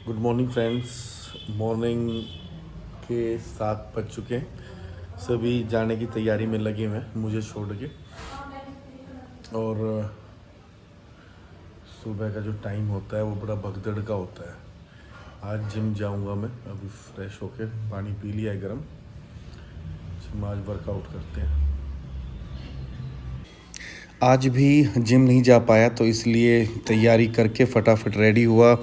Good morning friends. Morning के 7 बज चुके हैं। सभी जाने की तैयारी में लगे हुए हैं मुझे छोड़ के। और सुबह का जो टाइम होता है वो बड़ा भगदड़ का होता है। आज जिम जाऊंगा मैं, अभी फ्रेश होके पानी पी लिया है गर्म। जिम आज वर्कआउट करते हैं। आज भी जिम नहीं जा पाया तो इसलिए तैयारी करके फटाफट रेडी हुआ।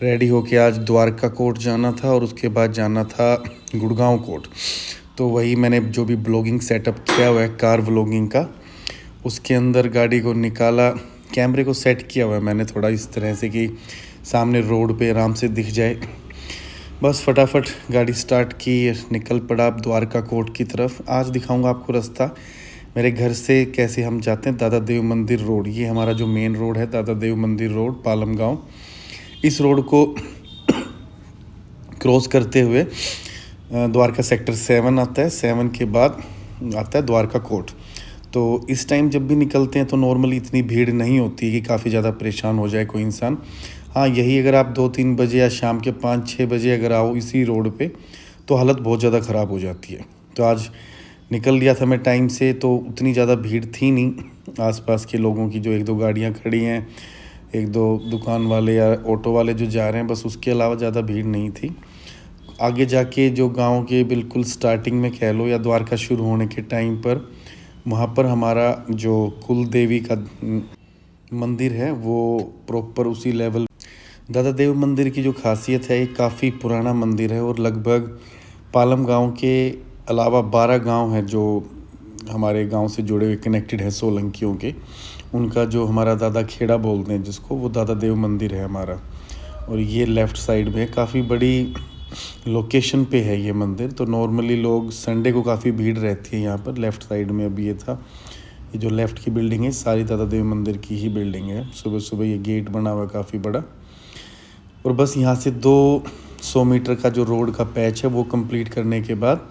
रेडी होके आज द्वारका कोट जाना था और उसके बाद जाना था गुड़गांव कोट। तो वही मैंने जो भी ब्लॉगिंग सेटअप किया हुआ है कार व्लॉगिंग का, उसके अंदर गाड़ी को निकाला, कैमरे को सेट किया हुआ है मैंने थोड़ा इस तरह से कि सामने रोड पे आराम से दिख जाए। बस फटाफट गाड़ी स्टार्ट की, निकल पड़ा द्वारका कोट की तरफ। आज दिखाऊंगा आपको रास्ता मेरे घर से कैसे हम जाते हैं। दादा देव मंदिर रोड, ये हमारा जो मेन रोड है, दादा देव मंदिर रोड पालम गाँव। इस रोड को क्रॉस करते हुए द्वारका सेक्टर 7 आता है। 7 के बाद आता है द्वारका कोट। तो इस टाइम जब भी निकलते हैं तो नॉर्मली इतनी भीड़ नहीं होती कि काफ़ी ज़्यादा परेशान हो जाए कोई इंसान। हाँ, यही अगर आप 2-3 बजे या शाम के 5-6 बजे अगर आओ इसी रोड पे तो हालत बहुत ज़्यादा ख़राब हो जाती है। तो आज निकल लिया था मैं टाइम से, तो उतनी ज़्यादा भीड़ थी नहीं। आसपास के लोगों की जो 1-2 गाड़ियाँ खड़ी हैं, 1-2 दुकान वाले या ऑटो वाले जो जा रहे हैं, बस उसके अलावा ज़्यादा भीड़ नहीं थी। आगे जाके जो गांव के बिल्कुल स्टार्टिंग में कह लो या द्वारका शुरू होने के टाइम पर, वहाँ पर हमारा जो कुल देवी का मंदिर है वो प्रॉपर उसी लेवल। दादा देव मंदिर की जो खासियत है, ये काफ़ी पुराना मंदिर है और लगभग पालम गांव के अलावा 12 गांव हैं जो हमारे गांव से जुड़े हुए कनेक्टेड है सोलंकियों के। उनका जो हमारा दादा खेड़ा बोलते हैं जिसको, वो दादा देव मंदिर है हमारा। और ये लेफ़्ट साइड में काफ़ी बड़ी लोकेशन पे है ये मंदिर। तो नॉर्मली लोग संडे को काफ़ी भीड़ रहती है यहाँ पर। लेफ़्ट साइड में अभी ये था, ये जो लेफ़्ट की बिल्डिंग है सारी दादा देव मंदिर की ही बिल्डिंग है। सुबह सुबह ये गेट बना हुआ है काफ़ी बड़ा। और बस यहाँ से 200 मीटर का जो रोड का पैच है वो कंप्लीट करने के बाद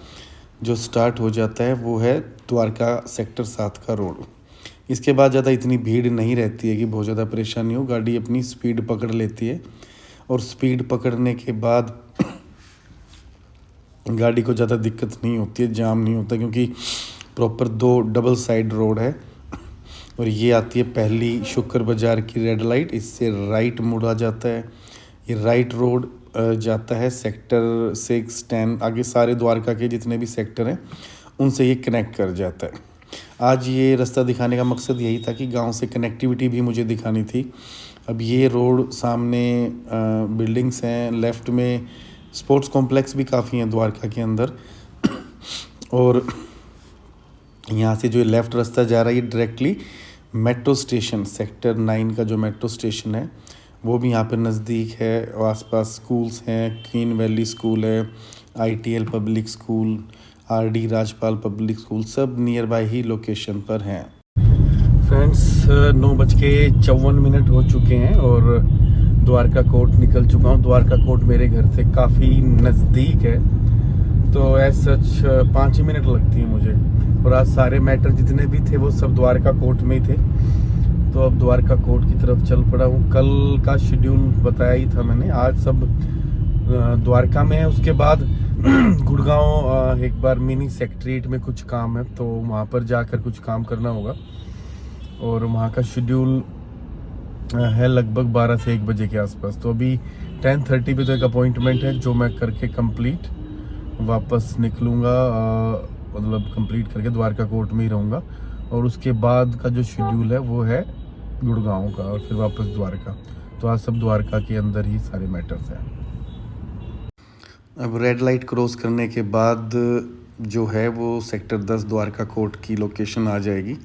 जो स्टार्ट हो जाता है वो है द्वारका सेक्टर 7 का रोड। इसके बाद ज़्यादा इतनी भीड़ नहीं रहती है कि बहुत ज़्यादा परेशानी हो। गाड़ी अपनी स्पीड पकड़ लेती है और स्पीड पकड़ने के बाद गाड़ी को ज़्यादा दिक्कत नहीं होती है, जाम नहीं होता, क्योंकि प्रॉपर 2 डबल साइड रोड है। और ये आती है पहली शुक्र बाज़ार की रेड लाइट, इससे राइट मुड़ा जाता है। ये राइट रोड जाता है सेक्टर 6, 10, आगे सारे द्वारका के जितने भी सेक्टर हैं उनसे ये कनेक्ट कर जाता है। आज ये रास्ता दिखाने का मकसद यही था कि गांव से कनेक्टिविटी भी मुझे दिखानी थी। अब ये रोड सामने बिल्डिंग्स हैं, लेफ़्ट में स्पोर्ट्स कॉम्प्लेक्स भी काफ़ी हैं द्वारका के अंदर। और यहाँ से जो लेफ़्ट रास्ता जा रहा है ये डायरेक्टली मेट्रो स्टेशन सेक्टर 9 का जो मेट्रो स्टेशन है वो भी यहाँ पर नज़दीक है। आसपास स्कूल्स हैं, क्वीन वैली स्कूल है, ITL public school, RD Rajpal public school, सब नियर बाय ही लोकेशन पर हैं। फ्रेंड्स, 9:54 हो चुके हैं और द्वारका कोट निकल चुका हूँ। द्वारका कोट मेरे घर से काफ़ी नज़दीक है, तो एज सच 5 ही मिनट लगती है मुझे। और आज सारे मैटर जितने भी थे वो सब द्वारका कोट में ही थे। तो अब द्वारका कोट की तरफ चल पड़ा हूँ। कल का शेड्यूल बताया ही था मैंने, आज सब द्वारका में है। उसके बाद गुड़गांव एक बार मिनी सेक्रेटरीट में कुछ काम है तो वहाँ पर जाकर कुछ काम करना होगा। और वहाँ का शेड्यूल है लगभग 12 से 1 बजे के आसपास। तो अभी 10:30 पे तो एक अपॉइंटमेंट है जो मैं करके कंप्लीट वापस निकलूँगा। मतलब कंप्लीट करके द्वारका कोट में ही रहूँगा। और उसके बाद का जो शेड्यूल है वो है गुड़गांव का और फिर वापस द्वारका। तो आज सब द्वारका के अंदर ही सारे मैटर्स हैं। अब रेड लाइट क्रॉस करने के बाद जो है वो सेक्टर 10 द्वारका कोट की लोकेशन आ जाएगी।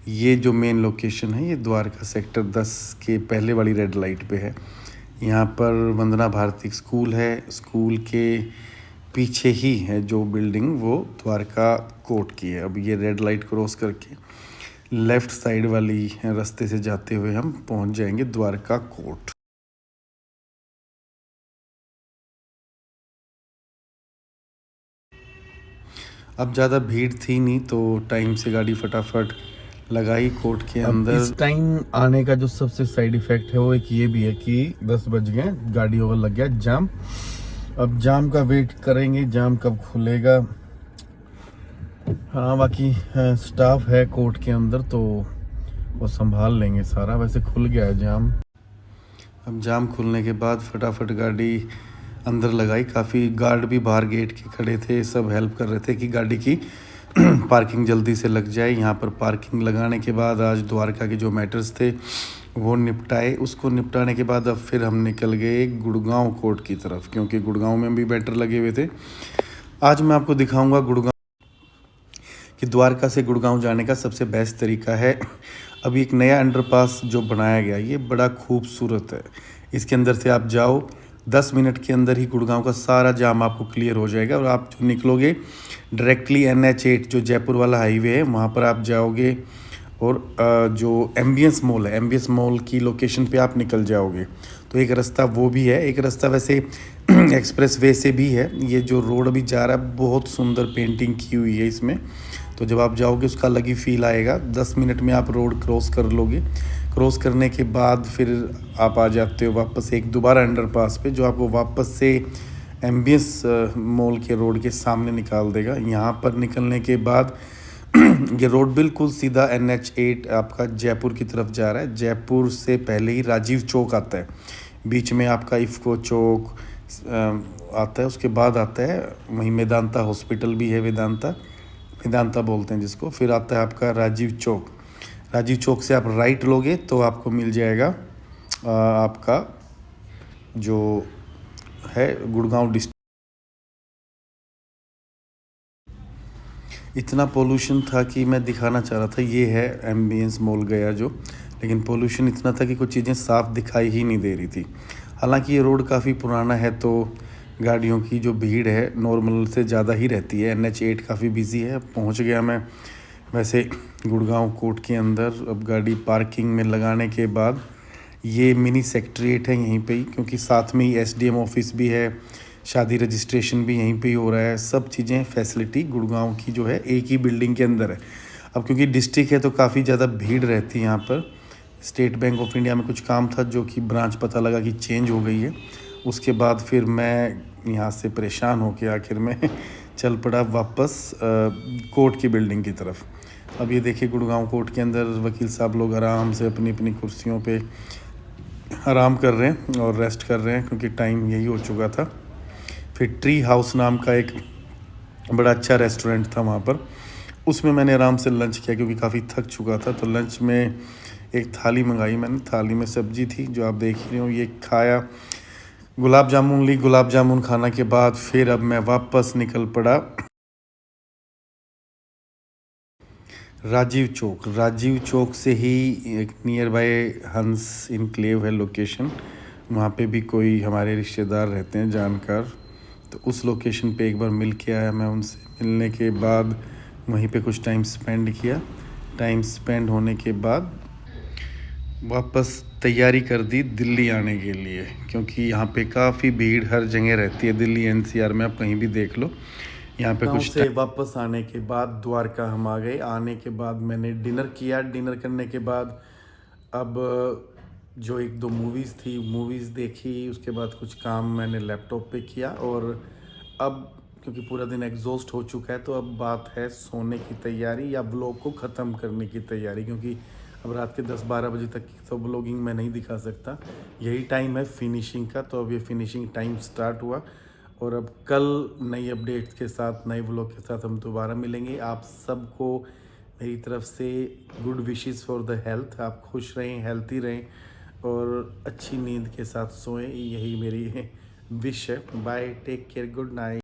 ये जो मेन लोकेशन है ये द्वारका सेक्टर 10 के पहले वाली रेड लाइट पे है। यहाँ पर वंदना भारती स्कूल है। स्कूल के पीछे ही है जो बिल्डिंग वो द्वारका कोट की है। अब ये रेड लाइट क्रॉस करके लेफ़्ट साइड वाली रास्ते से जाते हुए हम पहुँच जाएंगे द्वारका कोट। अब ज़्यादा भीड़ थी नहीं तो टाइम से गाड़ी फटाफट लगाई कोर्ट के अंदर। इस टाइम आने का जो सबसे साइड इफेक्ट है वो एक ये भी है कि 10 बज गए, गाड़ी ओवर लग गया जाम। अब जाम का वेट करेंगे, जाम कब खुलेगा। हाँ बाकी स्टाफ है कोर्ट के अंदर तो वो संभाल लेंगे सारा। वैसे खुल गया है जाम। अब जाम खुलने के बाद फटाफट गाड़ी अंदर लगाई। काफ़ी गार्ड भी बाहर गेट के खड़े थे, सब हेल्प कर रहे थे कि गाड़ी की पार्किंग जल्दी से लग जाए। यहाँ पर पार्किंग लगाने के बाद आज द्वारका के जो मैटर्स थे वो निपटाए। उसको निपटाने के बाद अब फिर हम निकल गए गुड़गांव कोर्ट की तरफ, क्योंकि गुड़गांव में भी मैटर लगे हुए थे। आज मैं आपको दिखाऊंगा गुड़गांव कि द्वारका से गुड़गांव जाने का सबसे बेस्ट तरीका है। अभी एक नया अंडरपास जो बनाया गया, ये बड़ा खूबसूरत है। इसके अंदर से आप जाओ, 10 मिनट के अंदर ही गुड़गांव का सारा जाम आपको क्लियर हो जाएगा और आप जो निकलोगे डायरेक्टली NH8 जो जयपुर वाला हाईवे है वहाँ पर आप जाओगे और जो एम्बियंस मॉल है, एम्बियंस मॉल की लोकेशन पे आप निकल जाओगे। तो एक रास्ता वो भी है, एक रास्ता वैसे एक्सप्रेस वे से भी है। ये जो रोड अभी जा रहा है बहुत सुंदर पेंटिंग की हुई है इसमें, तो जब आप जाओगे उसका अलग ही फील आएगा। 10 मिनट में आप रोड क्रॉस कर लोगे। क्रॉस करने के बाद फिर आप आ जाते हो वापस एक दोबारा अंडरपास पे, जो आपको वापस से एम्बियंस मॉल के रोड के सामने निकाल देगा। यहाँ पर निकलने के बाद ये रोड बिल्कुल सीधा NH8 आपका जयपुर की तरफ जा रहा है। जयपुर से पहले ही राजीव चौक आता है, बीच में आपका इफ़को चौक आता है, उसके बाद आता है वहीं मेदांता हॉस्पिटल भी है, वेदांता बोलते हैं जिसको। फिर आता है आपका राजीव चौक। राजीव चौक से आप राइट लोगे तो आपको मिल जाएगा आपका जो है गुड़गांव डिस्ट्रिक्ट। इतना पोल्यूशन था कि मैं दिखाना चाह रहा था, ये है एम्बियंस मॉल गया जो, लेकिन पोल्यूशन इतना था कि कुछ चीज़ें साफ़ दिखाई ही नहीं दे रही थी। हालांकि ये रोड काफ़ी पुराना है तो गाड़ियों की जो भीड़ है नॉर्मल से ज़्यादा ही रहती है। NH8 काफ़ी बिजी है। पहुंच गया मैं वैसे गुड़गांव कोर्ट के अंदर। अब गाड़ी पार्किंग में लगाने के बाद ये मिनी सेक्रेटेरिएट है यहीं पे ही, क्योंकि साथ में ही SDM ऑफिस भी है, शादी रजिस्ट्रेशन भी यहीं पे ही हो रहा है। सब चीज़ें फैसिलिटी गुड़गांव की जो है एक ही बिल्डिंग के अंदर है। अब क्योंकि डिस्ट्रिक्ट है तो काफ़ी ज़्यादा भीड़ रहती है यहाँ पर। स्टेट बैंक ऑफ इंडिया में कुछ काम था जो कि ब्रांच पता लगा कि चेंज हो गई है। उसके बाद फिर मैं यहाँ से परेशान होकर आखिर में चल पड़ा वापस कोर्ट की बिल्डिंग की तरफ। अब ये देखिए गुड़गांव कोर्ट के अंदर वकील साहब लोग आराम से अपनी अपनी कुर्सियों पे आराम कर रहे हैं और रेस्ट कर रहे हैं, क्योंकि टाइम यही हो चुका था। फिर ट्री हाउस नाम का एक बड़ा अच्छा रेस्टोरेंट था वहाँ पर, उसमें मैंने आराम से लंच किया क्योंकि काफ़ी थक चुका था। तो लंच में एक थाली मंगाई मैंने, थाली में सब्जी थी जो आप देख रहे हो, ये खाया। गुलाब जामुन ली, गुलाब जामुन खाने के बाद फिर अब मैं वापस निकल पड़ा राजीव चौक। राजीव चौक से ही एक नियर बाय हंस इनक्लेव है लोकेशन, वहाँ पे भी कोई हमारे रिश्तेदार रहते हैं जानकार, तो उस लोकेशन पे एक बार मिल के आया मैं उनसे। मिलने के बाद वहीं पे कुछ टाइम स्पेंड किया। टाइम स्पेंड होने के बाद वापस तैयारी कर दी दिल्ली आने के लिए, क्योंकि यहाँ पे काफ़ी भीड़ हर जगह रहती है। दिल्ली NCR में आप कहीं भी देख लो। यहाँ पे कुछ से वापस आने के बाद द्वारका हम आ गए। आने के बाद मैंने डिनर किया। डिनर करने के बाद अब जो 1-2 मूवीज़ थी, मूवीज़ देखी। उसके बाद कुछ काम मैंने लैपटॉप पे किया और अब क्योंकि पूरा दिन एग्जॉस्ट हो चुका है तो अब बात है सोने की तैयारी या ब्लॉग को ख़त्म करने की तैयारी, क्योंकि अब रात के 10-12 बजे तक की तो ब्लॉगिंग मैं नहीं दिखा सकता। यही टाइम है फिनिशिंग का, तो अब ये फिनिशिंग टाइम स्टार्ट हुआ और अब कल नई अपडेट्स के साथ, नए व्लॉग के साथ हम दोबारा मिलेंगे। आप सबको मेरी तरफ से good wishes for the health. आप खुश रहें, हेल्थी रहें और अच्छी नींद के साथ सोएं, यही मेरी विश है। Bye, take care, good night.